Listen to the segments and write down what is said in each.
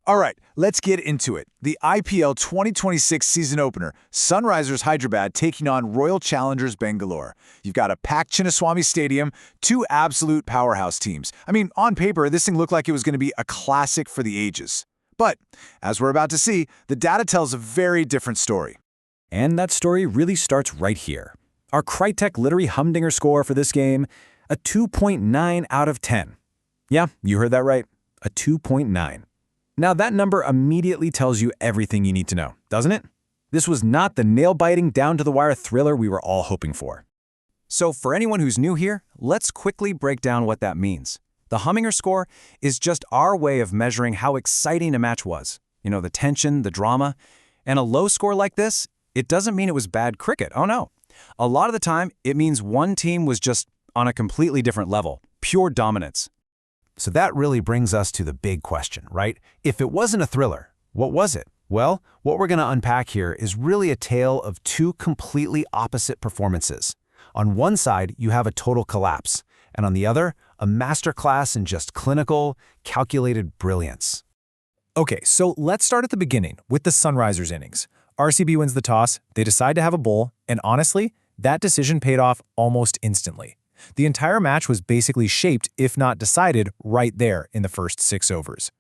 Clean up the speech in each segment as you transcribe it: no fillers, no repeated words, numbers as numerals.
All right, let's get into it. The IPL 2026 season opener, Sunrisers Hyderabad taking on Royal Challengers Bangalore. You've got a packed Chinnaswamy Stadium, two absolute powerhouse teams. I mean, on paper, this thing looked like it was going to be a classic for the ages. But, as we're about to see, the data tells a very different story. And that story really starts right here. Our Critechery literary humdinger score for this game, a 2.9 out of 10. Yeah, you heard that right, a 2.9. Now that number immediately tells you everything you need to know, doesn't it? This was not the nail-biting, down-to-the-wire thriller we were all hoping for. So for anyone who's new here, let's quickly break down what that means. The humdinger score is just our way of measuring how exciting a match was. You know, the tension, the drama. And a low score like this, it doesn't mean it was bad cricket. Oh no. A lot of the time, it means one team was just on a completely different level, pure dominance. So that really brings us to the big question, right? If it wasn't a thriller, what was it? Well, what we're going to unpack here is really a tale of two completely opposite performances. On one side, you have a total collapse, and on the other, a masterclass in just clinical, calculated brilliance. Okay, so let's start at the beginning with the Sunrisers innings. RCB wins the toss, they decide to have a bowl, and honestly, that decision paid off almost instantly. The entire match was basically shaped, if not decided, right there in the first 6 overs.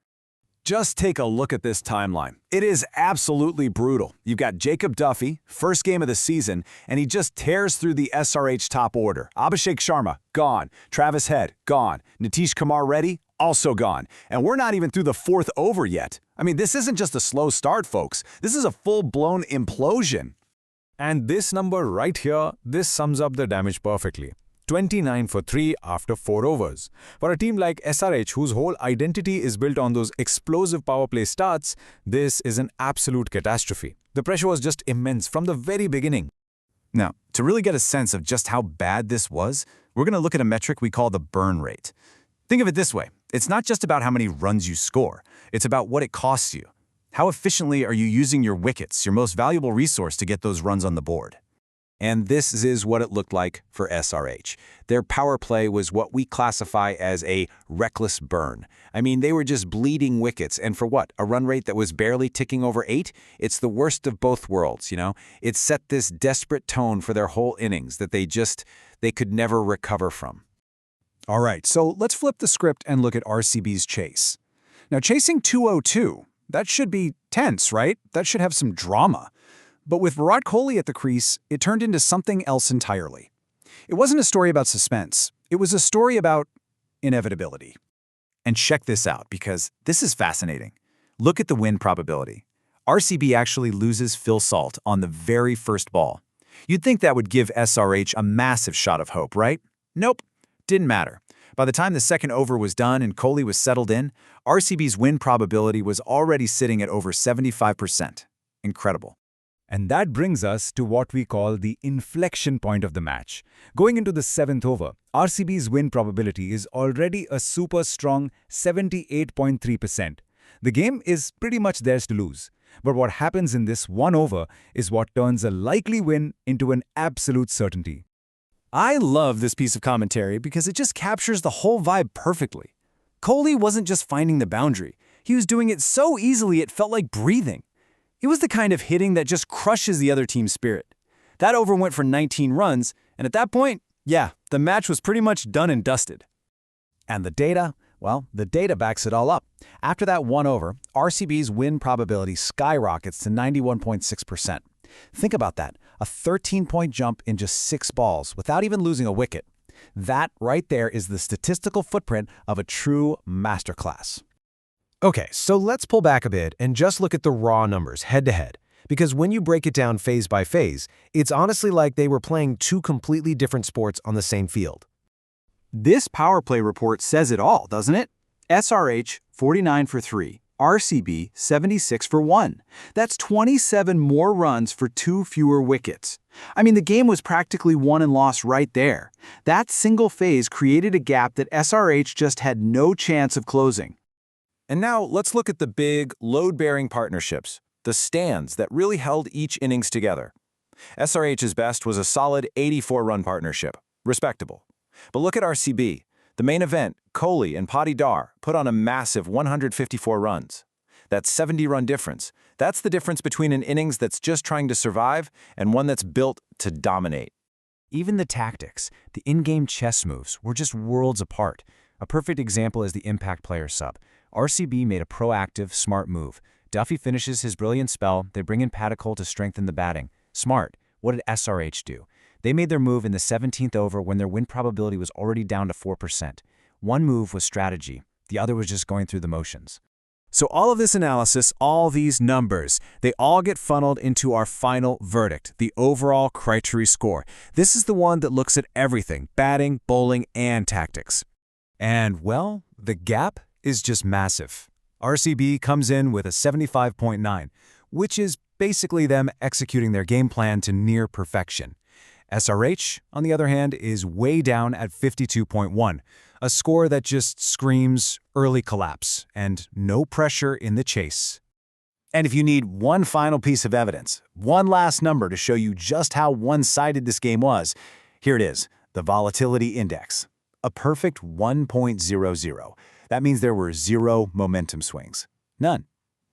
Just take a look at this timeline. It is absolutely brutal. You've got Jacob Duffy, first game of the season, and he just tears through the SRH top order. Abhishek Sharma, gone. Travis Head, gone. Nitish Kumar Reddy, also gone. And we're not even through the 4th over yet. I mean, this isn't just a slow start, folks. This is a full-blown implosion. And this number right here, this sums up the damage perfectly. 29 for 3 after 4 overs. For a team like SRH, whose whole identity is built on those explosive power play starts, this is an absolute catastrophe. The pressure was just immense from the very beginning. Now, to really get a sense of just how bad this was, we're going to look at a metric we call the burn rate. Think of it this way. It's not just about how many runs you score. It's about what it costs you. How efficiently are you using your wickets, your most valuable resource, to get those runs on the board? And this is what it looked like for SRH. Their power play was what we classify as a reckless burn. I mean, they were just bleeding wickets, and for what? A run rate that was barely ticking over 8? It's the worst of both worlds, you know? It set this desperate tone for their whole innings that they could never recover from. All right, so let's flip the script and look at RCB's chase. Now, chasing 202, that should be tense, right? That should have some drama. But with Virat Kohli at the crease, it turned into something else entirely. It wasn't a story about suspense. It was a story about inevitability. And check this out, because this is fascinating. Look at the win probability. RCB actually loses Phil Salt on the very first ball. You'd think that would give SRH a massive shot of hope, right? Nope, didn't matter. By the time the second over was done and Kohli was settled in, RCB's win probability was already sitting at over 75%. Incredible. And that brings us to what we call the inflection point of the match. Going into the 7th over, RCB's win probability is already a super strong 78.3%. The game is pretty much theirs to lose. But what happens in this one over is what turns a likely win into an absolute certainty. I love this piece of commentary because it just captures the whole vibe perfectly. Kohli wasn't just finding the boundary. He was doing it so easily it felt like breathing. It was the kind of hitting that just crushes the other team's spirit. That over went for 19 runs, and at that point, yeah, the match was pretty much done and dusted. And the data? Well, the data backs it all up. After that one over, RCB's win probability skyrockets to 91.6%. Think about that, a 13-point jump in just 6 balls without even losing a wicket. That right there is the statistical footprint of a true masterclass. Okay, so let's pull back a bit and just look at the raw numbers head-to-head. Because when you break it down phase by phase, it's honestly like they were playing two completely different sports on the same field. This power play report says it all, doesn't it? SRH, 49 for 3. RCB, 76 for 1. That's 27 more runs for 2 fewer wickets. I mean, the game was practically won and lost right there. That single phase created a gap that SRH just had no chance of closing. And now let's look at the big, load-bearing partnerships, the stands that really held each innings together. SRH's best was a solid 84-run partnership, respectable. But look at RCB. The main event, Kohli and Patidar, put on a massive 154 runs. That 70-run difference. That's the difference between an innings that's just trying to survive and one that's built to dominate. Even the tactics, the in-game chess moves, were just worlds apart. A perfect example is the impact player sub. RCB made a proactive, smart move. Duffy finishes his brilliant spell, they bring in Paddock to strengthen the batting. Smart. What did SRH do? They made their move in the 17th over when their win probability was already down to 4%. One move was strategy, the other was just going through the motions. So all of this analysis, all these numbers, they all get funneled into our final verdict, the overall Critechery score. This is the one that looks at everything, batting, bowling, and tactics. And, well, the gap is just massive. RCB comes in with a 75.9, which is basically them executing their game plan to near perfection. SRH, on the other hand, is way down at 52.1, a score that just screams early collapse and no pressure in the chase. And if you need one final piece of evidence, one last number to show you just how one-sided this game was, here it is, the volatility index. A perfect 1.00. That means there were 0 momentum swings. None.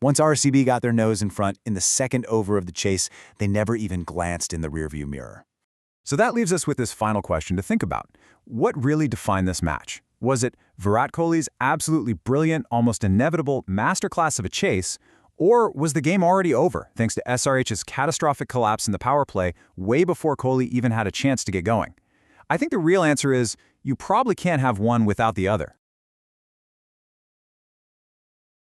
Once RCB got their nose in front in the second over of the chase, they never even glanced in the rearview mirror. So that leaves us with this final question to think about. What really defined this match? Was it Virat Kohli's absolutely brilliant, almost inevitable masterclass of a chase, or was the game already over thanks to SRH's catastrophic collapse in the power play way before Kohli even had a chance to get going? I think the real answer is you probably can't have one without the other.